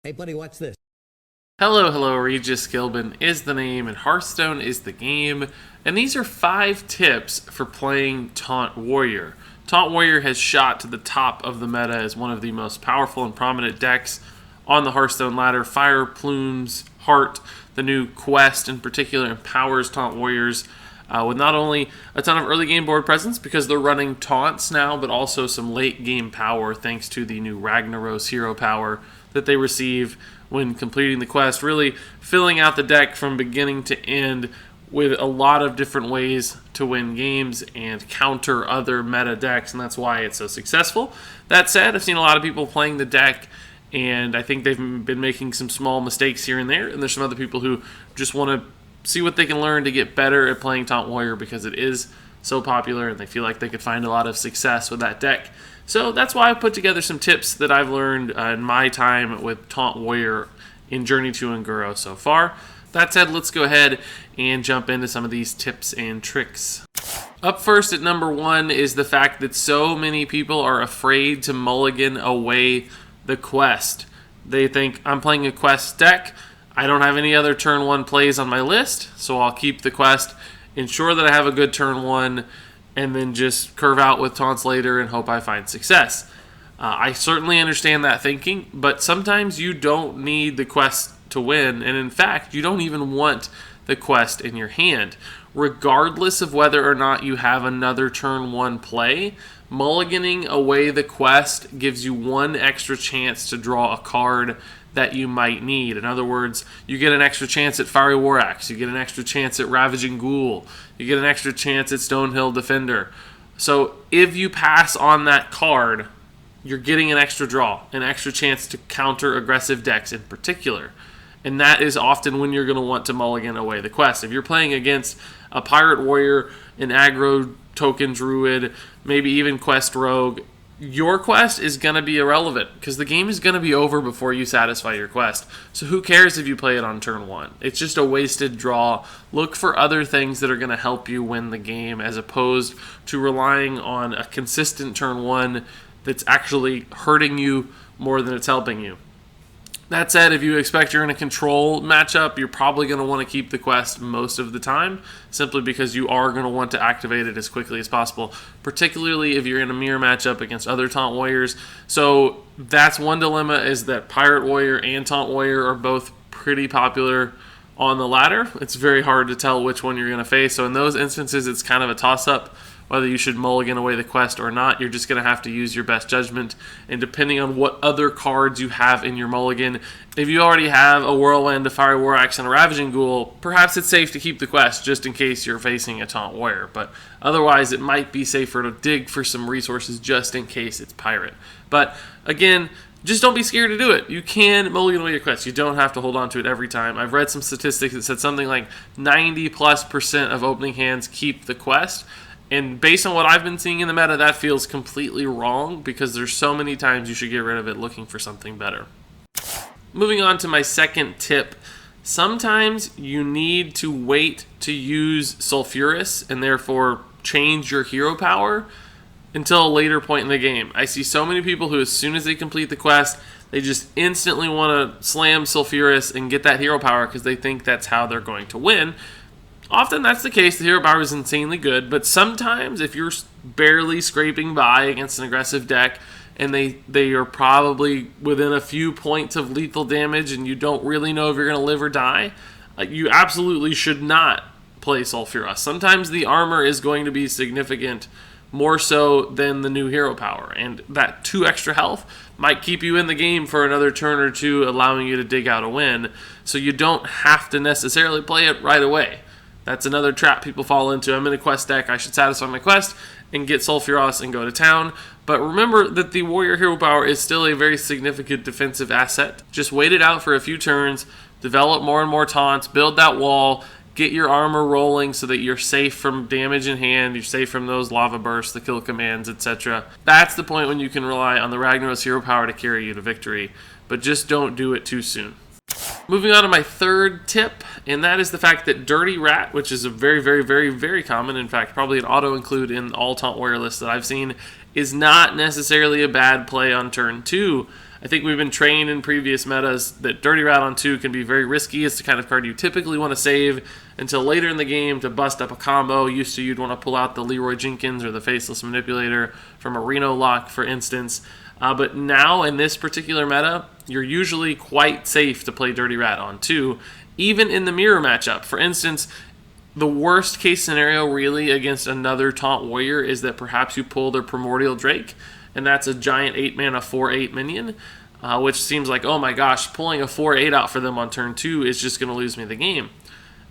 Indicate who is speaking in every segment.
Speaker 1: Hey, buddy, watch this.
Speaker 2: Hello, RegisKillbin is the name and Hearthstone is the game, and these are 5 tips for playing Taunt Warrior. Taunt Warrior has shot to the top of the meta as one of the most powerful and prominent decks on the Hearthstone ladder. Fire Plume's Heart, the new quest in particular, empowers Taunt Warriors with not only a ton of early game board presence because they're running taunts now, but also some late game power thanks to the new Ragnaros hero power that they receive when completing the quest, really filling out the deck from beginning to end with a lot of different ways to win games and counter other meta decks, and that's why it's so successful. That said, I've seen a lot of people playing the deck, and I think they've been making some small mistakes here and there, and there's some other people who just want to see what they can learn to get better at playing Taunt Warrior because it is so popular, and they feel like they could find a lot of success with that deck. So that's why I put together some tips that I've learned in my time with Taunt Warrior in Journey to Unguro so far. That said, let's go ahead and jump into some of these tips and tricks. Up first at number 1 is the fact that so many people are afraid to mulligan away the quest. They think, I'm playing a quest deck, I don't have any other turn 1 plays on my list, so I'll keep the quest, ensure that I have a good turn 1, and then just curve out with taunts later and hope I find success. I certainly understand that thinking, but sometimes you don't need the quest to win, and in fact, you don't even want the quest in your hand. Regardless of whether or not you have another turn 1 play, mulliganing away the quest gives you one extra chance to draw a card that you might need. In other words, you get an extra chance at Fiery War Axe, you get an extra chance at Ravaging Ghoul, you get an extra chance at Stonehill Defender. So if you pass on that card, you're getting an extra draw, an extra chance to counter aggressive decks in particular. And that is often when you're going to want to mulligan away the quest. If you're playing against a Pirate Warrior, an aggro token Druid, maybe even Quest Rogue, your quest is going to be irrelevant because the game is going to be over before you satisfy your quest. So who cares if you play it on turn 1? It's just a wasted draw. Look for other things that are going to help you win the game as opposed to relying on a consistent turn 1 that's actually hurting you more than it's helping you. That said, if you expect you're in a control matchup, you're probably going to want to keep the quest most of the time, simply because you are going to want to activate it as quickly as possible, particularly if you're in a mirror matchup against other Taunt Warriors. So that's one dilemma, is that Pirate Warrior and Taunt Warrior are both pretty popular on the ladder. It's very hard to tell which one you're going to face. So in those instances, it's kind of a toss-up whether you should mulligan away the quest or not. You're just going to have to use your best judgment, and depending on what other cards you have in your mulligan, if you already have a Whirlwind, a Fiery War Axe, and a Ravaging Ghoul, perhaps it's safe to keep the quest just in case you're facing a Taunt Warrior, but otherwise it might be safer to dig for some resources just in case it's Pirate. But again, just don't be scared to do it. You can mulligan away your quest. You don't have to hold on to it every time. I've read some statistics that said something like 90+% of opening hands keep the quest. And based on what I've been seeing in the meta, that feels completely wrong because there's so many times you should get rid of it looking for something better. Moving on to my second tip. Sometimes you need to wait to use Sulfurus and therefore change your hero power until a later point in the game. I see so many people who, as soon as they complete the quest, they just instantly want to slam Sulfurus and get that hero power because they think that's how they're going to win. Often that's the case. The hero power is insanely good, but sometimes if you're barely scraping by against an aggressive deck and they are probably within a few points of lethal damage and you don't really know if you're going to live or die, you absolutely should not play Sulfurus. Sometimes the armor is going to be significant, more so than the new hero power, and that 2 extra health might keep you in the game for another turn or 2, allowing you to dig out a win, so you don't have to necessarily play it right away. That's another trap people fall into. I'm in a quest deck, I should satisfy my quest and get Sulfurus and go to town. But remember that the Warrior Hero Power is still a very significant defensive asset. Just wait it out for a few turns, develop more and more taunts, build that wall, get your armor rolling so that you're safe from damage in hand, you're safe from those lava bursts, the kill commands, etc. That's the point when you can rely on the Ragnaros Hero Power to carry you to victory. But just don't do it too soon. Moving on to my third tip, and that is the fact that Dirty Rat, which is a very common, in fact, probably an auto-include in all Taunt Warrior lists that I've seen, is not necessarily a bad play on turn 2. I think we've been trained in previous metas that Dirty Rat on 2 can be very risky. It's the kind of card you typically want to save until later in the game to bust up a combo. Used to, you'd want to pull out the Leroy Jenkins or the Faceless Manipulator from a Reno lock, for instance. But now, in this particular meta, you're usually quite safe to play Dirty Rat on 2, even in the mirror matchup. For instance, the worst case scenario really against another Taunt Warrior is that perhaps you pull their Primordial Drake, and that's a giant 8-mana 4/8 minion, which seems like, oh my gosh, pulling a 4/8 out for them on turn 2 is just going to lose me the game.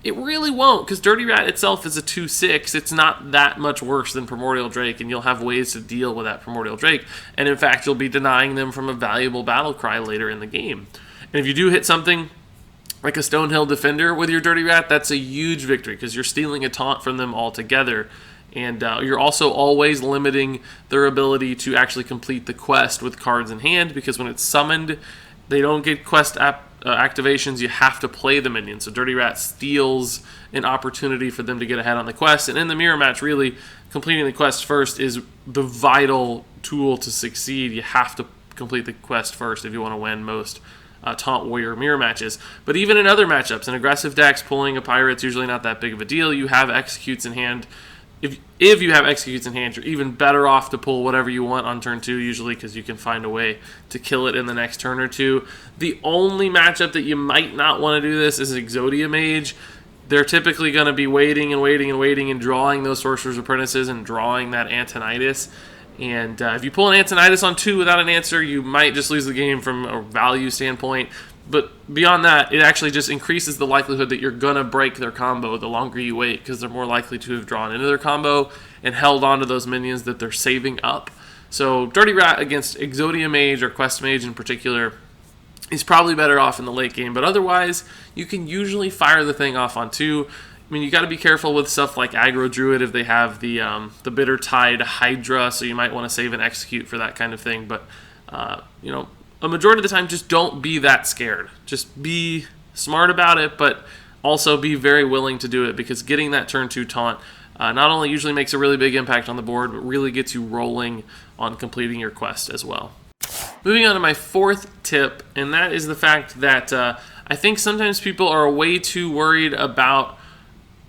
Speaker 2: It really won't, because Dirty Rat itself is a 2/6. It's not that much worse than Primordial Drake, and you'll have ways to deal with that Primordial Drake. And in fact, you'll be denying them from a valuable battle cry later in the game. And if you do hit something like a Stonehill Defender with your Dirty Rat, that's a huge victory, because you're stealing a taunt from them altogether. And you're also always limiting their ability to actually complete the quest with cards in hand, because when it's summoned, they don't get quest activations. You have to play the minion. So Dirty Rat steals an opportunity for them to get ahead on the quest. And in the mirror match, really, completing the quest first is the vital tool to succeed. You have to complete the quest first if you want to win most Taunt Warrior mirror matches. But even in other matchups, in aggressive decks, pulling a Pirate's usually not that big of a deal. You have Executes in hand. If you have Executes in hand, you're even better off to pull whatever you want on turn 2, usually, because you can find a way to kill it in the next turn or two. The only matchup that you might not want to do this is Exodia Mage. They're typically going to be waiting and waiting and waiting and drawing those Sorcerer's Apprentices and drawing that Antonidas. And if you pull an Antonidas on 2 without an answer, you might just lose the game from a value standpoint. But beyond that, it actually just increases the likelihood that you're going to break their combo the longer you wait, because they're more likely to have drawn into their combo and held on to those minions that they're saving up. So Dirty Rat against Exodia Mage or Quest Mage in particular is probably better off in the late game. But otherwise, you can usually fire the thing off on 2. I mean, you got to be careful with stuff like Aggro Druid if they have the Bitter Tide Hydra, so you might want to save and execute for that kind of thing. But, you know, a majority of the time, just don't be that scared. Just be smart about it, but also be very willing to do it, because getting that turn 2 taunt not only usually makes a really big impact on the board, but really gets you rolling on completing your quest as well. Moving on to my 4th tip, and that is the fact that I think sometimes people are way too worried about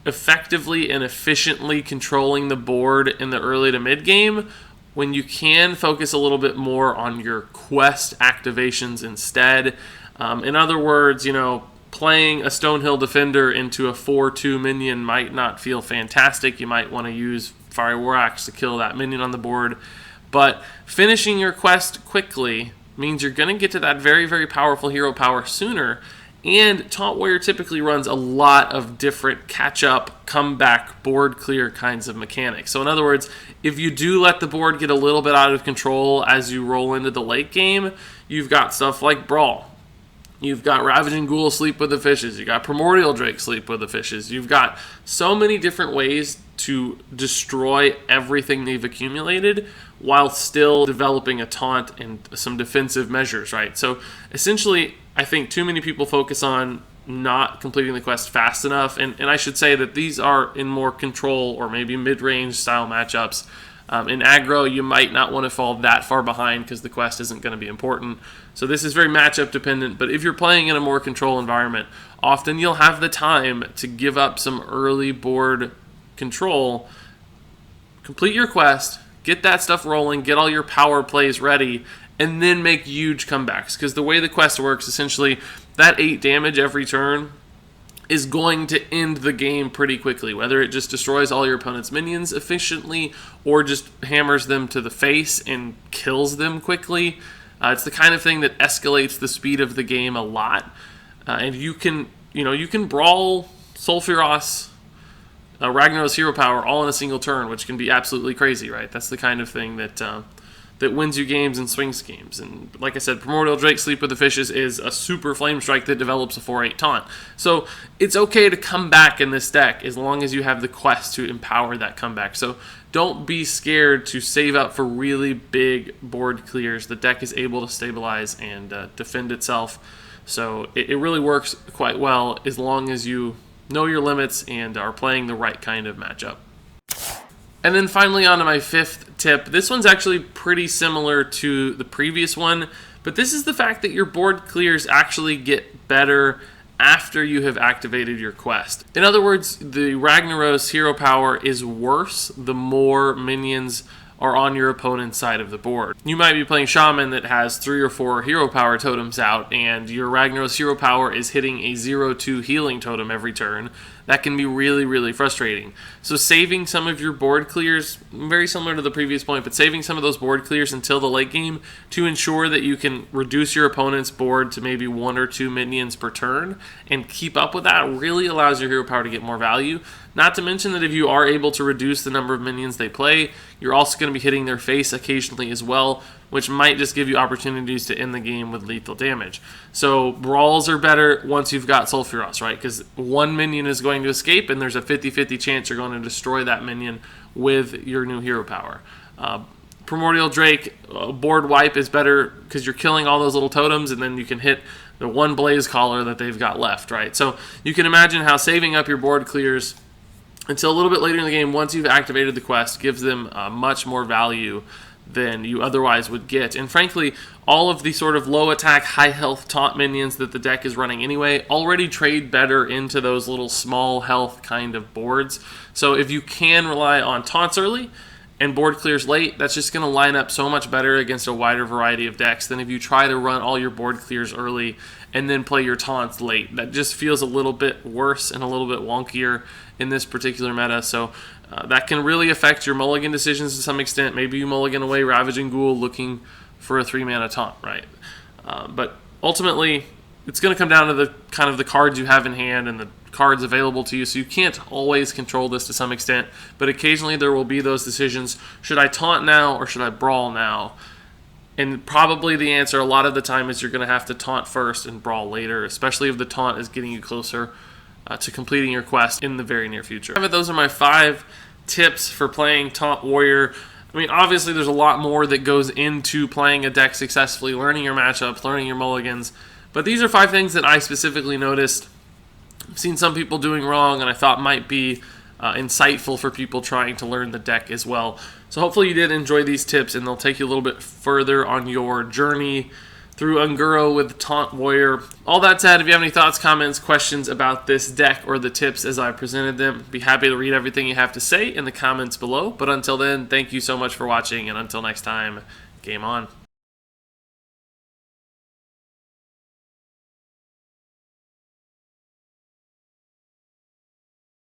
Speaker 2: effectively and efficiently controlling the board in the early to mid game, when you can focus a little bit more on your quest activations instead. In other words, you know, playing a Stonehill Defender into a 4/2 minion might not feel fantastic. You might want to use Fiery War Axe to kill that minion on the board. But finishing your quest quickly means you're going to get to that very, very powerful hero power sooner. And Taunt Warrior typically runs a lot of different catch-up, comeback, board clear kinds of mechanics. So in other words, if you do let the board get a little bit out of control as you roll into the late game, you've got stuff like Brawl. You've got Ravaging Ghoul Sleep with the Fishes. You've got Primordial Drake Sleep with the Fishes. You've got so many different ways to destroy everything they've accumulated while still developing a taunt and some defensive measures, right? So essentially, I think too many people focus on not completing the quest fast enough, and I should say that these are in more control or maybe mid-range style matchups. In aggro, you might not want to fall that far behind because the quest isn't going to be important. So this is very matchup dependent, but if you're playing in a more control environment, often you'll have the time to give up some early board control, complete your quest, get that stuff rolling, get all your power plays ready, and then make huge comebacks. Because the way the quest works, essentially, that 8 damage every turn is going to end the game pretty quickly, whether it just destroys all your opponent's minions efficiently or just hammers them to the face and kills them quickly. It's the kind of thing that escalates the speed of the game a lot. And you can brawl Sulfurus, Ragnar's hero power all in a single turn, which can be absolutely crazy, right? That's the kind of thing that wins you games and swings games. And like I said, Primordial Drake Sleep with the Fishes is a super Flame Strike that develops a 4/8 taunt. So it's okay to come back in this deck as long as you have the quest to empower that comeback. So don't be scared to save up for really big board clears. The deck is able to stabilize and defend itself. So it really works quite well as long as you know your limits and are playing the right kind of matchup. And then finally on to my 5th tip. This one's actually pretty similar to the previous one, But this is the fact that your board clears actually get better after you have activated your quest. In other words, the Ragnaros hero power is worse the more minions are on your opponent's side of the board. You might be playing Shaman that has 3 or 4 hero power totems out, and your Ragnaros hero power is hitting a 0-2 healing totem every turn. That can be really, really frustrating. So saving some of your board clears, very similar to the previous point, but saving some of those board clears until the late game to ensure that you can reduce your opponent's board to maybe 1 or 2 minions per turn and keep up with that really allows your hero power to get more value. Not to mention that if you are able to reduce the number of minions they play, you're also going to be hitting their face occasionally as well, which might just give you opportunities to end the game with lethal damage. So brawls are better once you've got Sulfurus, right? Because 1 minion is going to escape, and there's a 50-50 chance you're going to destroy that minion with your new hero power. Primordial Drake, board wipe is better because you're killing all those little totems, and then you can hit the 1 Blaze Caller that they've got left, right? So you can imagine how saving up your board clears until a little bit later in the game, once you've activated the quest, gives them much more value than you otherwise would get. And frankly, all of the sort of low attack, high health taunt minions that the deck is running anyway already trade better into those little small health kind of boards. So if you can rely on taunts early and board clears late, that's just going to line up so much better against a wider variety of decks than if you try to run all your board clears early and then play your taunts late. That just feels a little bit worse and a little bit wonkier in this particular meta. So that can really affect your mulligan decisions to some extent. Maybe you mulligan away Ravaging Ghoul looking for a 3-mana taunt, right? But ultimately, it's going to come down to the kind of the cards you have in hand and the cards available to you, so you can't always control this to some extent, but occasionally there will be those decisions. Should I taunt now or should I brawl now? And probably the answer a lot of the time is you're going to have to taunt first and brawl later, especially if the taunt is getting you closer to completing your quest in the very near future. Those are my 5 tips for playing Taunt Warrior. I mean, obviously there's a lot more that goes into playing a deck successfully, learning your matchups, learning your mulligans, but these are 5 things that I specifically noticed. I've seen some people doing wrong and I thought might be insightful for people trying to learn the deck as well. So hopefully you did enjoy these tips and they'll take you a little bit further on your journey through Unguro with Taunt Warrior. All that said, if you have any thoughts, comments, questions about this deck or the tips as I presented them, be happy to read everything you have to say in the comments below. But until then, thank you so much for watching, and until next time, game on.